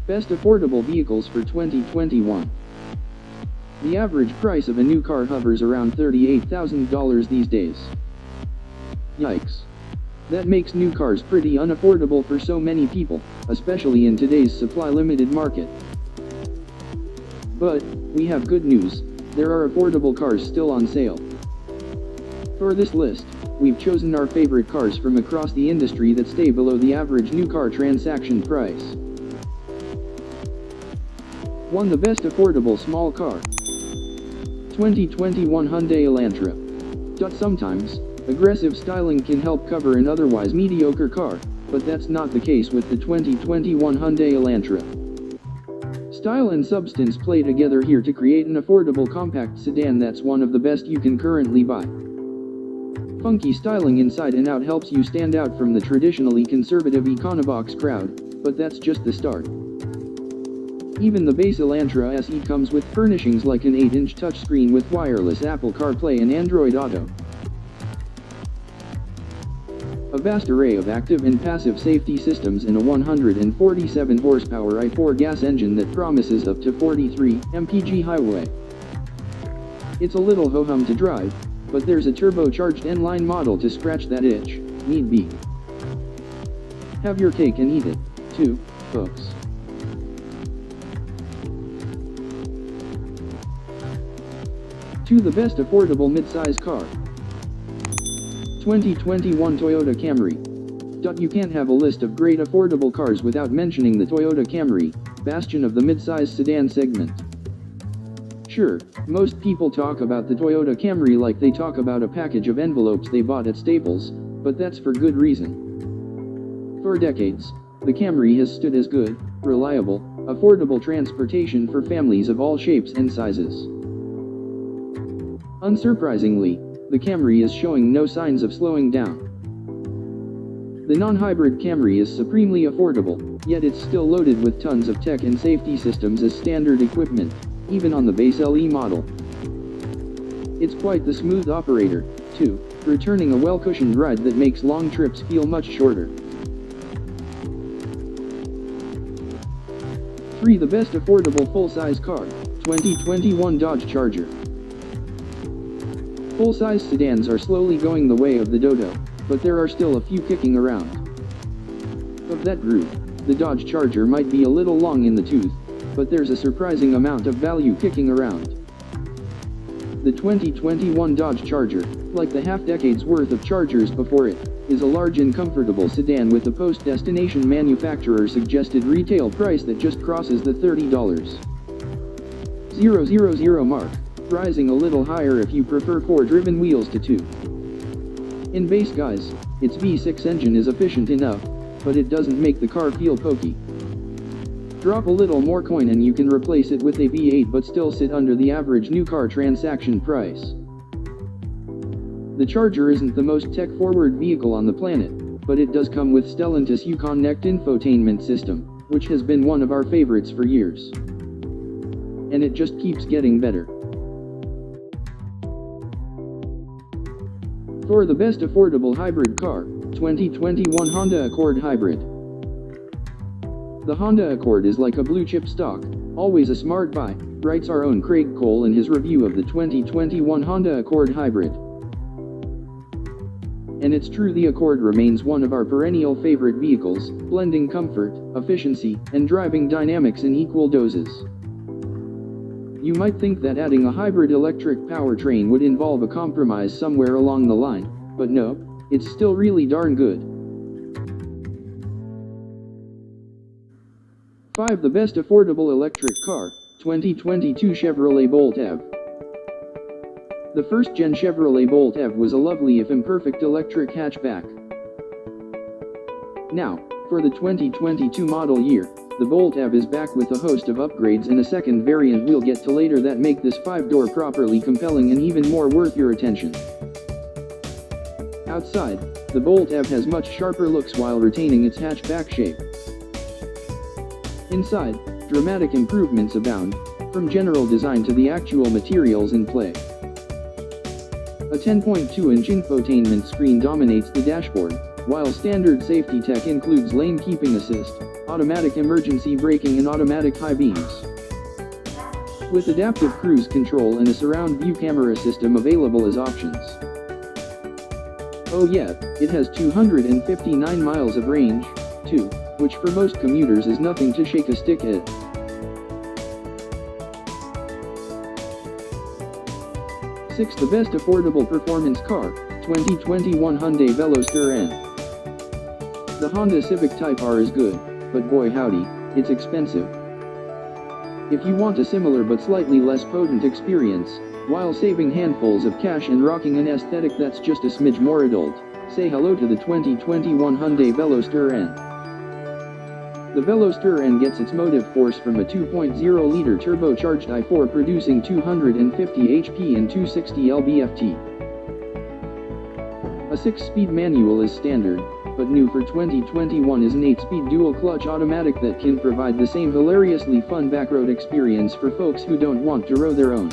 Best affordable vehicles for 2021. The average price of a new car hovers around $38,000 these days. Yikes. That makes new cars pretty unaffordable for so many people, especially in today's supply-limited market. But we have good news, there are affordable cars still on sale. For this list, we've chosen our favorite cars from across the industry that stay below the average new car transaction price. 1. The best affordable small car. 2021 Hyundai Elantra. Sometimes, aggressive styling can help cover an otherwise mediocre car, but that's not the case with the 2021 Hyundai Elantra. Style and substance play together here to create an affordable compact sedan that's one of the best you can currently buy. Funky styling inside and out helps you stand out from the traditionally conservative Econobox crowd, but that's just the start. Even the base Elantra SE comes with furnishings like an 8-inch touchscreen with wireless Apple CarPlay and Android Auto. A vast array of active and passive safety systems in a 147 horsepower i4 gas engine that promises up to 43 mpg highway. It's a little ho-hum to drive, but there's a turbocharged N-line model to scratch that itch, need be. Have your cake and eat it, too, folks. 2. The best affordable midsize car. 2021 Toyota Camry. You can't have a list of great affordable cars without mentioning the Toyota Camry, bastion of the midsize sedan segment. Sure, most people talk about the Toyota Camry like they talk about a package of envelopes they bought at Staples, but that's for good reason. For decades, the Camry has stood as good, reliable, affordable transportation for families of all shapes and sizes. Unsurprisingly, the Camry is showing no signs of slowing down. The non-hybrid Camry is supremely affordable, yet it's still loaded with tons of tech and safety systems as standard equipment, even on the base LE model. It's quite the smooth operator, too, returning a well-cushioned ride that makes long trips feel much shorter. 3. The best affordable full-size car. 2021 Dodge Charger. Full-size sedans are slowly going the way of the Dodo, but there are still a few kicking around. Of that group, the Dodge Charger might be a little long in the tooth, but there's a surprising amount of value kicking around. The 2021 Dodge Charger, like the half-decade's worth of Chargers before it, is a large and comfortable sedan with a post-destination manufacturer suggested retail price that just crosses the $30,000 mark, rising a little higher if you prefer 4-driven wheels to 2. In base guise, its V6 engine is efficient enough, but it doesn't make the car feel pokey. Drop a little more coin and you can replace it with a V8 but still sit under the average new car transaction price. The Charger isn't the most tech-forward vehicle on the planet, but it does come with Stellantis Uconnect infotainment system, which has been one of our favorites for years. And it just keeps getting better. For the best affordable hybrid car, 2021 Honda Accord Hybrid. The Honda Accord is like a blue-chip stock, always a smart buy, writes our own Craig Cole in his review of the 2021 Honda Accord Hybrid. And it's true, the Accord remains one of our perennial favorite vehicles, blending comfort, efficiency, and driving dynamics in equal doses. You might think that adding a hybrid electric powertrain would involve a compromise somewhere along the line, but no, it's still really darn good. 5. The best affordable electric car, 2022 Chevrolet Bolt EV. The first-gen Chevrolet Bolt EV was a lovely if imperfect electric hatchback. Now, for the 2022 model year, the Bolt EV is back with a host of upgrades and a second variant we'll get to later that make this 5-door properly compelling and even more worth your attention. Outside, the Bolt EV has much sharper looks while retaining its hatchback shape. Inside, dramatic improvements abound, from general design to the actual materials in play. A 10.2-inch infotainment screen dominates the dashboard, while standard safety tech includes lane keeping assist, automatic emergency braking and automatic high beams. With adaptive cruise control and a surround view camera system available as options. Oh yeah, it has 259 miles of range, too, which for most commuters is nothing to shake a stick at. Sixth, the best affordable performance car, 2021 Hyundai Veloster N. The Honda Civic Type R is good, but boy howdy, it's expensive. If you want a similar but slightly less potent experience, while saving handfuls of cash and rocking an aesthetic that's just a smidge more adult, say hello to the 2021 Hyundai Veloster N. The Veloster N gets its motive force from a 2.0-liter turbocharged i4 producing 250 HP and 260 lb-ft. A 6-speed manual is standard, but new for 2021 is an 8-speed dual-clutch automatic that can provide the same hilariously fun backroad experience for folks who don't want to row their own.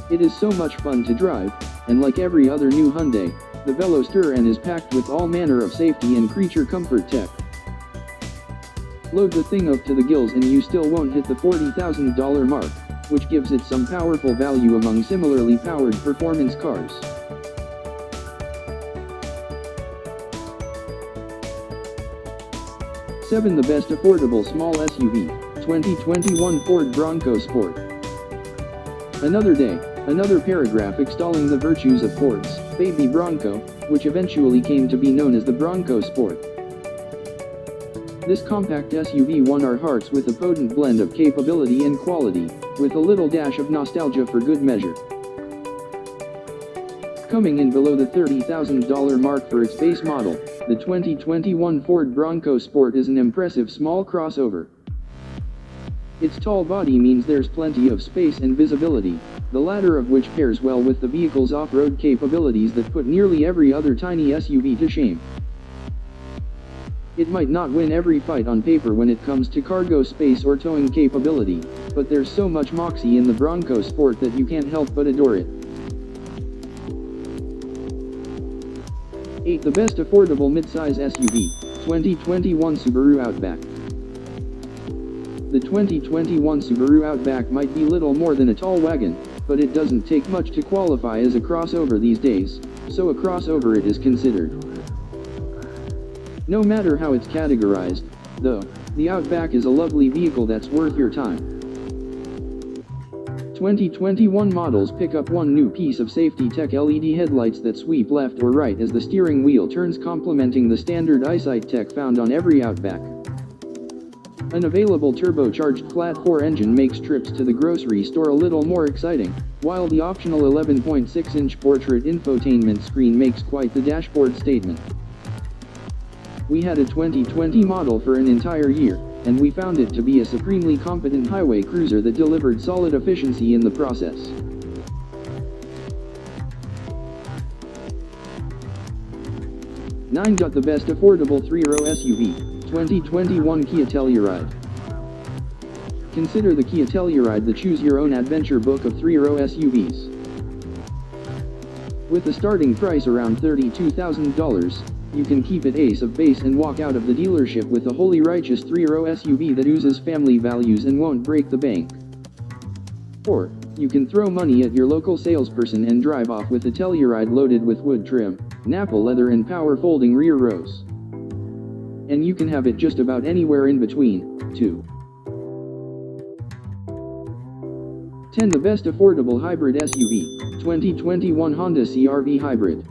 It is so much fun to drive, and like every other new Hyundai, the Veloster N is packed with all manner of safety and creature comfort tech. Load the thing up to the gills and you still won't hit the $40,000 mark, which gives it some powerful value among similarly powered performance cars. Seven, the best affordable small SUV, 2021 Ford Bronco Sport. Another day, another paragraph extolling the virtues of Ford's baby Bronco, which eventually came to be known as the Bronco Sport. This compact SUV won our hearts with a potent blend of capability and quality, with a little dash of nostalgia for good measure. Coming in below the $30,000 mark for its base model, the 2021 Ford Bronco Sport is an impressive small crossover. Its tall body means there's plenty of space and visibility, the latter of which pairs well with the vehicle's off-road capabilities that put nearly every other tiny SUV to shame. It might not win every fight on paper when it comes to cargo space or towing capability, but there's so much moxie in the Bronco Sport that you can't help but adore it. 8. The best affordable midsize SUV, 2021 Subaru Outback. The 2021 Subaru Outback might be little more than a tall wagon, but it doesn't take much to qualify as a crossover these days, so a crossover it is considered. No matter how it's categorized, though, the Outback is a lovely vehicle that's worth your time. 2021 models pick up one new piece of safety tech: LED headlights that sweep left or right as the steering wheel turns, complementing the standard eyesight tech found on every Outback. An available turbocharged Class 4 engine makes trips to the grocery store a little more exciting, while the optional 11.6-inch portrait infotainment screen makes quite the dashboard statement. We had a 2020 model for an entire year, and we found it to be a supremely competent highway cruiser that delivered solid efficiency in the process. Nine. The best affordable 3-row SUV, 2021 Kia Telluride. Consider the Kia Telluride the choose-your-own-adventure book of 3-row SUVs. With a starting price around $32,000, you can keep it ace of base and walk out of the dealership with a wholly righteous 3-row SUV that oozes family values and won't break the bank. Or, you can throw money at your local salesperson and drive off with a Telluride loaded with wood trim, Nappa leather and power folding rear rows. And you can have it just about anywhere in between, too. 10. The best affordable hybrid SUV, 2021 Honda CR-V Hybrid.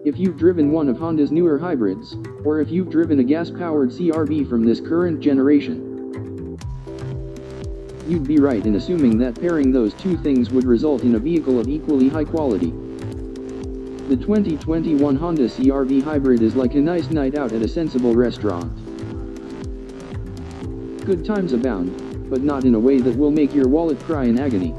If you've driven one of Honda's newer hybrids, or if you've driven a gas-powered CR-V from this current generation, you'd be right in assuming that pairing those two things would result in a vehicle of equally high quality. The 2021 Honda CR-V Hybrid is like a nice night out at a sensible restaurant. Good times abound, but not in a way that will make your wallet cry in agony.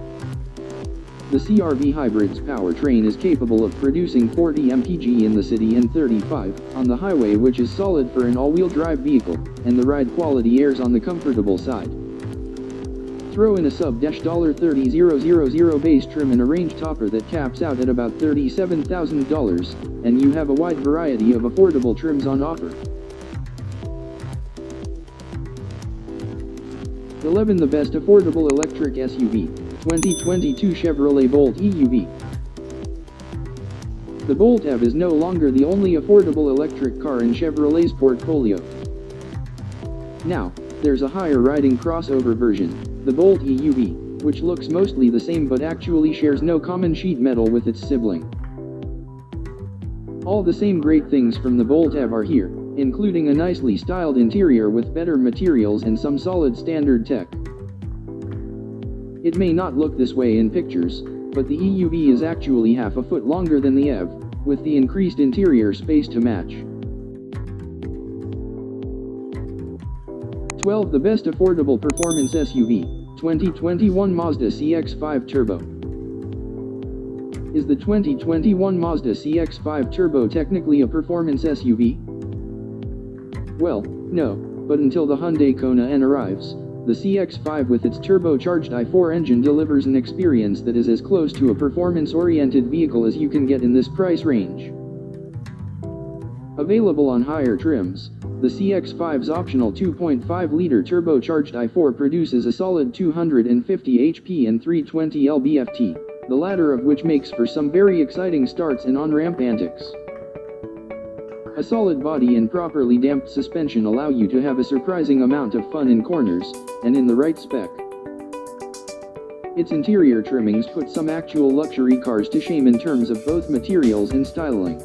The CR-V Hybrid's powertrain is capable of producing 40 mpg in the city and 35 on the highway, which is solid for an all-wheel drive vehicle, and the ride quality airs on the comfortable side. Throw in a sub-$30,000 base trim and a range topper that caps out at about $37,000, and you have a wide variety of affordable trims on offer. 11. The best affordable electric SUV, 2022 Chevrolet Bolt EUV. The Bolt EV is no longer the only affordable electric car in Chevrolet's portfolio. Now, there's a higher-riding crossover version, the Bolt EUV, which looks mostly the same but actually shares no common sheet metal with its sibling. All the same great things from the Bolt EV are here, including a nicely styled interior with better materials and some solid standard tech. It may not look this way in pictures, but the EUV is actually half a foot longer than the EV, with the increased interior space to match. 12. The best affordable performance SUV, 2021 Mazda CX-5 Turbo. Is the 2021 Mazda CX-5 Turbo technically a performance SUV? Well, no, but until the Hyundai Kona N arrives, the CX-5 with its turbocharged i4 engine delivers an experience that is as close to a performance-oriented vehicle as you can get in this price range. Available on higher trims, the CX-5's optional 2.5-liter turbocharged i4 produces a solid 250 HP and 320 lb-ft, the latter of which makes for some very exciting starts and on-ramp antics. A solid body and properly damped suspension allow you to have a surprising amount of fun in corners, and in the right spec. Its interior trimmings put some actual luxury cars to shame in terms of both materials and styling.